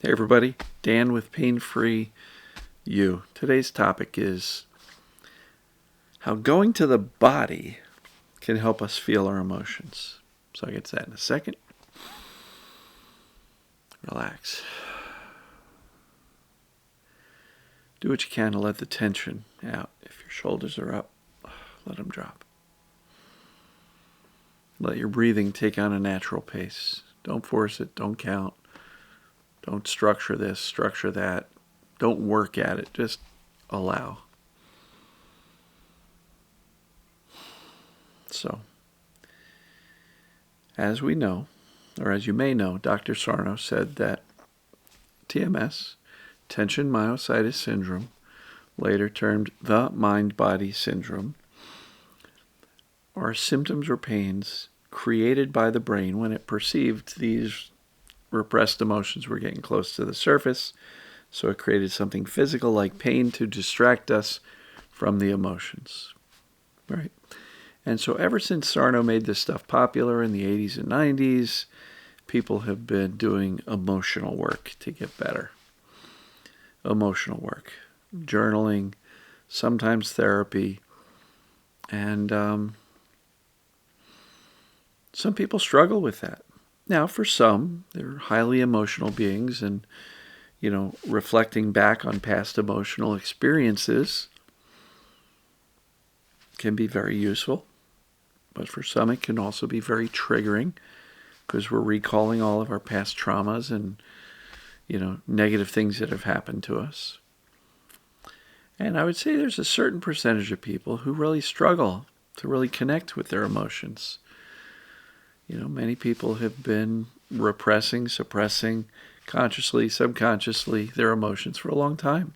Hey everybody, Dan with Pain Free You. Today's topic is how going to the body can help us feel our emotions. So I'll get to that in a second. Relax. Do what you can to let the tension out. If your shoulders are up, let them drop. Let your breathing take on a natural pace. Don't force it. Don't count. Don't structure this, structure that. Don't work at it. Just allow. So, as we know, or as you may know, Dr. Sarno said that TMS, tension myositis syndrome, later termed the mind-body syndrome, are symptoms or pains created by the brain when it perceived these repressed emotions were getting close to the surface. So it created something physical like pain to distract us from the emotions. Right? And so ever since Sarno made this stuff popular in the 80s and 90s, people have been doing emotional work to get better. Emotional work. Journaling, sometimes therapy. And some people struggle with that. Now, for some, they're highly emotional beings and, reflecting back on past emotional experiences can be very useful. But for some, it can also be very triggering because we're recalling all of our past traumas and, negative things that have happened to us. And I would say there's a certain percentage of people who really struggle to really connect with their emotions. Many people have been repressing, suppressing, consciously, subconsciously, their emotions for a long time.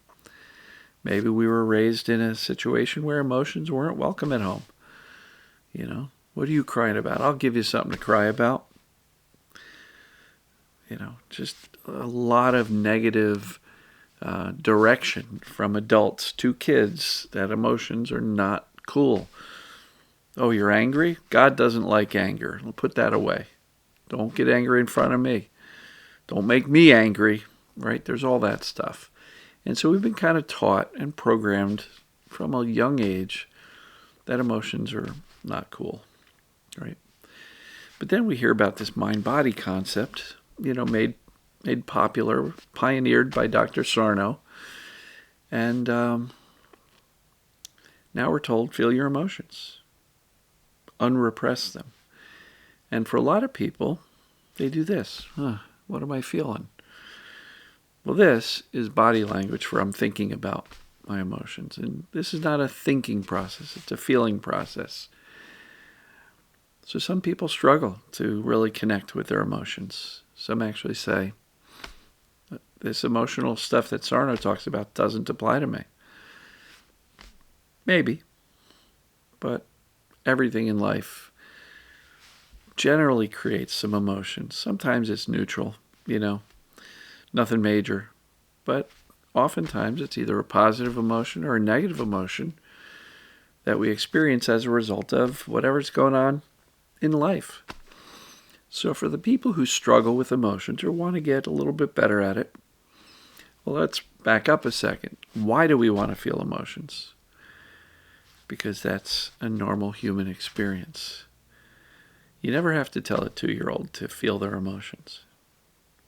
Maybe we were raised in a situation where emotions weren't welcome at home. What are you crying about? I'll give you something to cry about. Just a lot of negative direction from adults to kids that emotions are not cool. Oh, you're angry? God doesn't like anger. Put that away. Don't get angry in front of me. Don't make me angry, right? There's all that stuff. And so we've been kind of taught and programmed from a young age that emotions are not cool, right? But then we hear about this mind-body concept, made popular, pioneered by Dr. Sarno. And now we're told, feel your emotions. Unrepress them. And for a lot of people, they do this. What am I feeling? Well, this is body language for I'm thinking about my emotions. And this is not a thinking process. It's a feeling process. So some people struggle to really connect with their emotions. Some actually say, this emotional stuff that Sarno talks about doesn't apply to me. Maybe. But everything in life generally creates some emotions. Sometimes it's neutral, nothing major. But oftentimes it's either a positive emotion or a negative emotion that we experience as a result of whatever's going on in life. So for the people who struggle with emotions or want to get a little bit better at it, well, let's back up a second. Why do we want to feel emotions? Because that's a normal human experience. You never have to tell a 2-year-old to feel their emotions,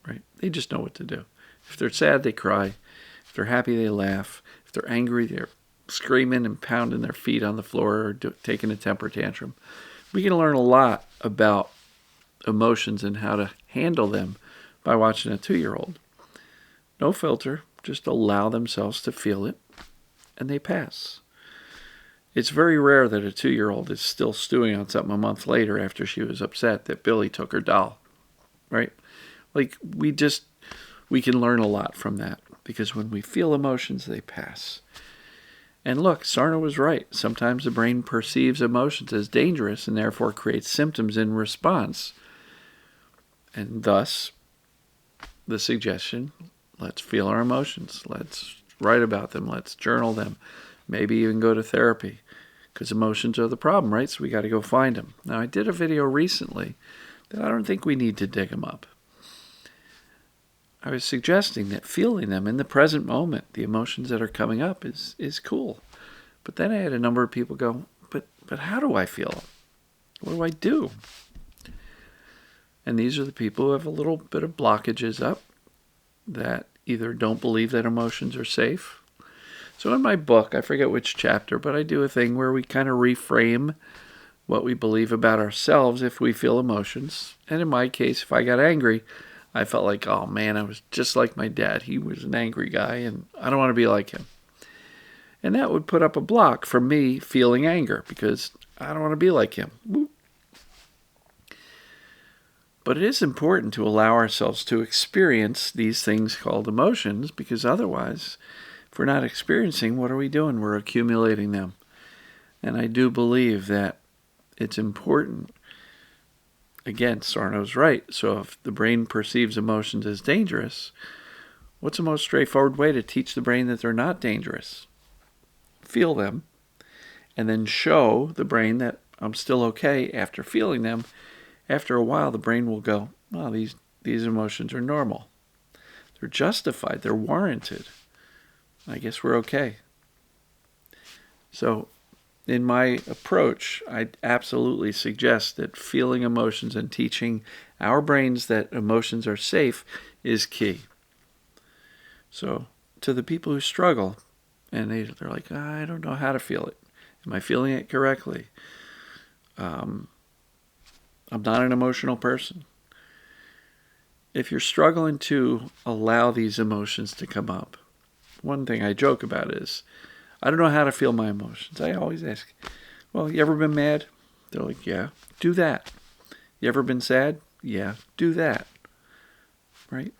right? They just know what to do. If they're sad, they cry. If they're happy, they laugh. If they're angry, they're screaming and pounding their feet on the floor or taking a temper tantrum. We can learn a lot about emotions and how to handle them by watching a 2-year-old. No filter, just allow themselves to feel it, and they pass. It's very rare that a 2-year-old is still stewing on something a month later after she was upset that Billy took her doll, right? We can learn a lot from that because when we feel emotions, they pass. And look, Sarno was right. Sometimes the brain perceives emotions as dangerous and therefore creates symptoms in response. And thus, the suggestion, let's feel our emotions. Let's write about them. Let's journal them. Maybe even go to therapy because emotions are the problem, right? So we got to go find them. Now, I did a video recently that I don't think we need to dig them up. I was suggesting that feeling them in the present moment, the emotions that are coming up, is cool. But then I had a number of people go, but how do I feel them? What do I do? And these are the people who have a little bit of blockages up, that either don't believe that emotions are safe. So in my book, I forget which chapter, but I do a thing where we kind of reframe what we believe about ourselves if we feel emotions. And in my case, if I got angry, I felt like, oh man, I was just like my dad. He was an angry guy, and I don't want to be like him. And that would put up a block for me feeling anger, because I don't want to be like him. But it is important to allow ourselves to experience these things called emotions, because otherwise, if we're not experiencing, what are we doing? We're accumulating them. And I do believe that it's important. Again, Sarno's right. So if the brain perceives emotions as dangerous, what's the most straightforward way to teach the brain that they're not dangerous? Feel them, and then show the brain that I'm still okay after feeling them. After a while, the brain will go, well, these emotions are normal. They're justified. They're warranted. I guess we're okay. So in my approach, I absolutely suggest that feeling emotions and teaching our brains that emotions are safe is key. So to the people who struggle, and they're like, I don't know how to feel it. Am I feeling it correctly? I'm not an emotional person. If you're struggling to allow these emotions to come up, one thing I joke about is, I don't know how to feel my emotions. I always ask, well, you ever been mad? They're like, yeah, do that. You ever been sad? Yeah, do that. Right?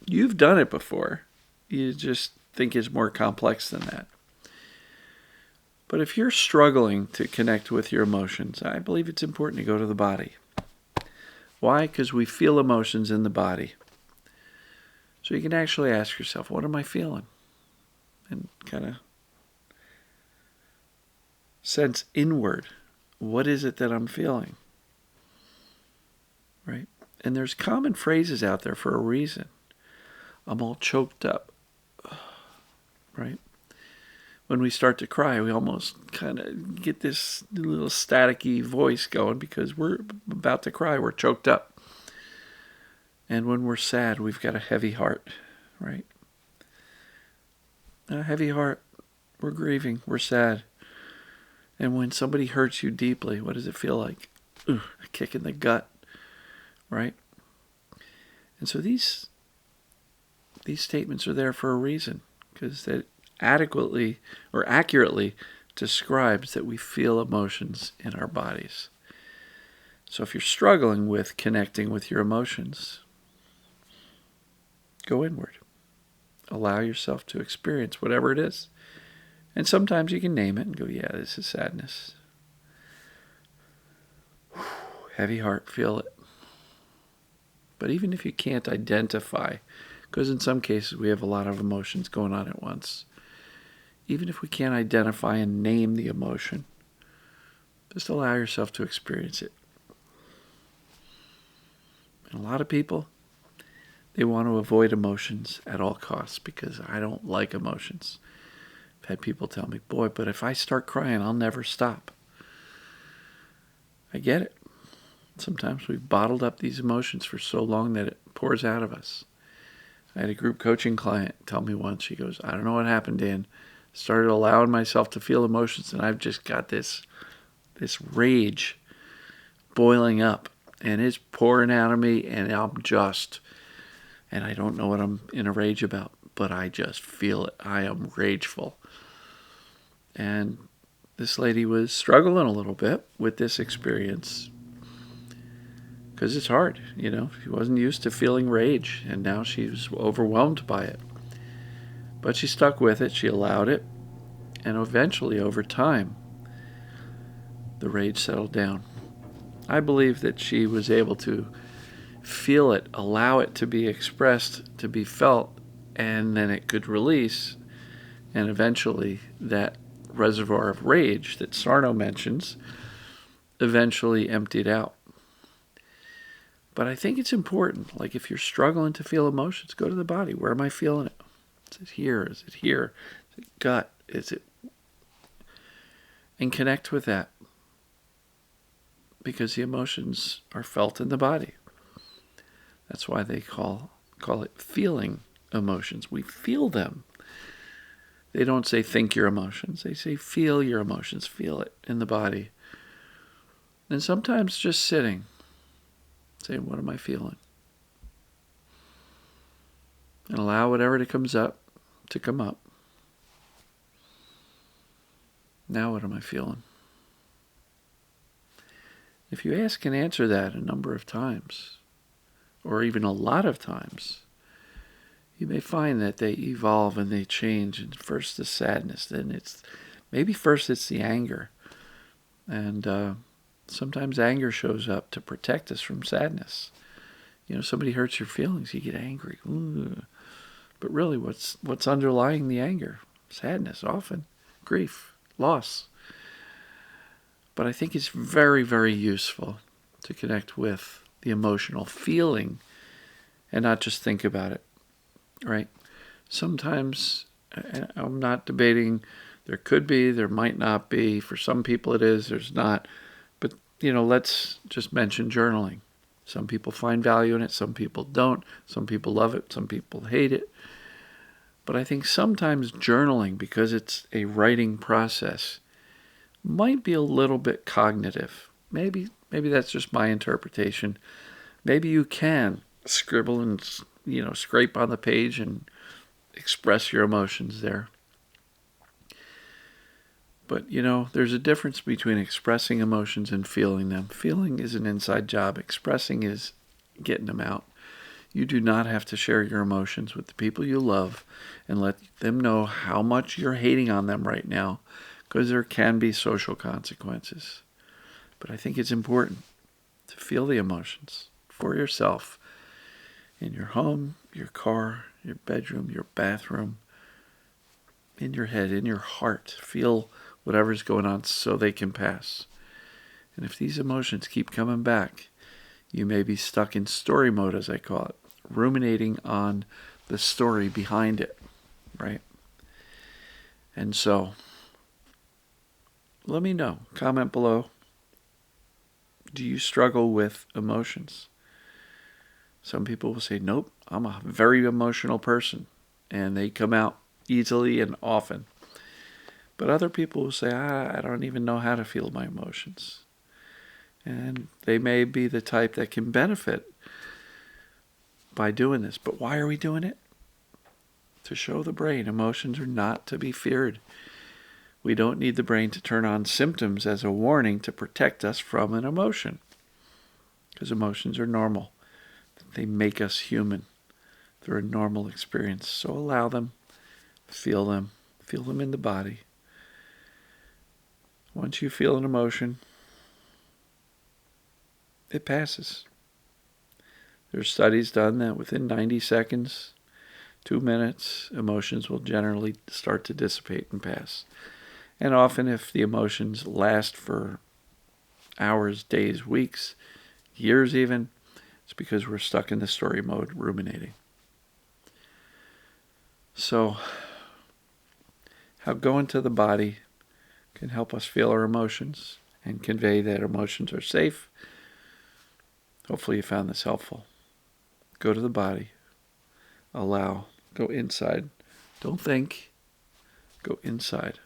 You've done it before. You just think it's more complex than that. But if you're struggling to connect with your emotions, I believe it's important to go to the body. Why? Because we feel emotions in the body. So you can actually ask yourself, what am I feeling? And kind of sense inward. What is it that I'm feeling? Right? And there's common phrases out there for a reason. I'm all choked up. Right? When we start to cry, we almost kind of get this little staticky voice going because we're about to cry. We're choked up. And when we're sad, we've got a heavy heart, right? A heavy heart. We're grieving. We're sad. And when somebody hurts you deeply, what does it feel like? A kick in the gut, right? And so these statements are there for a reason, because that adequately or accurately describes that we feel emotions in our bodies. So if you're struggling with connecting with your emotions, go inward. Allow yourself to experience whatever it is. And sometimes you can name it and go, yeah, this is sadness. Heavy heart, feel it. But even if you can't identify, because in some cases we have a lot of emotions going on at once, even if we can't identify and name the emotion, just allow yourself to experience it. And a lot of people, they want to avoid emotions at all costs because I don't like emotions. I've had people tell me, boy, but if I start crying, I'll never stop. I get it. Sometimes we've bottled up these emotions for so long that it pours out of us. I had a group coaching client tell me once, she goes, I don't know what happened, Dan. Started allowing myself to feel emotions, and I've just got this rage boiling up, and it's pouring out of me, and and I don't know what I'm in a rage about, but I just feel it. I am rageful. And this lady was struggling a little bit with this experience because it's hard, She wasn't used to feeling rage, and now she was overwhelmed by it. But she stuck with it. She allowed it. And eventually, over time, the rage settled down. I believe that she was able to feel it, allow it to be expressed, to be felt, and then it could release. And eventually, that reservoir of rage that Sarno mentions eventually emptied out. But I think it's important. Like if you're struggling to feel emotions, go to the body. Where am I feeling it? Is it here? Is it here? Is it gut? Is it? And connect with that. Because the emotions are felt in the body. That's why they call it feeling emotions. We feel them. They don't say think your emotions. They say feel your emotions. Feel it in the body. And sometimes just sitting, saying, what am I feeling? And allow whatever that comes up to come up. Now what am I feeling? If you ask and answer that a number of times, or even a lot of times, you may find that they evolve and they change. And first the sadness, then maybe first it's the anger. And sometimes anger shows up to protect us from sadness. Somebody hurts your feelings, you get angry. Ooh. But really, what's underlying the anger? Sadness, often. Grief, loss. But I think it's very, very useful to connect with the emotional feeling and not just think about it, right? Sometimes, I'm not debating, there could be, there might not be. For some people it is, there's not. But, let's just mention journaling. Some people find value in it, some people don't. Some people love it, some people hate it. But I think sometimes journaling, because it's a writing process, might be a little bit cognitive. Maybe that's just my interpretation. Maybe you can scribble and scrape on the page and express your emotions there. But there's a difference between expressing emotions and feeling them. Feeling is an inside job. Expressing is getting them out. You do not have to share your emotions with the people you love and let them know how much you're hating on them right now, because there can be social consequences. But I think it's important to feel the emotions for yourself in your home, your car, your bedroom, your bathroom, in your head, in your heart. Feel whatever's going on so they can pass. And if these emotions keep coming back, you may be stuck in story mode, as I call it, ruminating on the story behind it, right? And so, let me know. Comment below. Do you struggle with emotions? Some people will say, nope, I'm a very emotional person. And they come out easily and often. But other people will say, I don't even know how to feel my emotions. And they may be the type that can benefit by doing this. But why are we doing it? To show the brain emotions are not to be feared. We don't need the brain to turn on symptoms as a warning to protect us from an emotion. Because emotions are normal. They make us human. They're a normal experience. So allow them, feel them in the body. Once you feel an emotion, it passes. There's studies done that within 90 seconds, 2 minutes, emotions will generally start to dissipate and pass. And often if the emotions last for hours, days, weeks, years even, it's because we're stuck in the story mode, ruminating. So, how going to the body can help us feel our emotions and convey that emotions are safe. Hopefully you found this helpful. Go to the body. Allow. Go inside. Don't think. Go inside.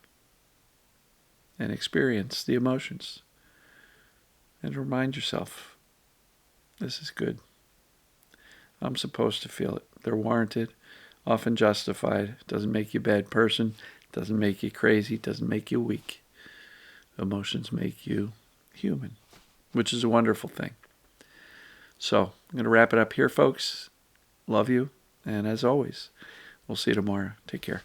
And experience the emotions. And remind yourself, this is good. I'm supposed to feel it. They're warranted, often justified. It doesn't make you a bad person. It doesn't make you crazy. It doesn't make you weak. Emotions make you human, which is a wonderful thing. So I'm going to wrap it up here, folks. Love you. And as always, we'll see you tomorrow. Take care.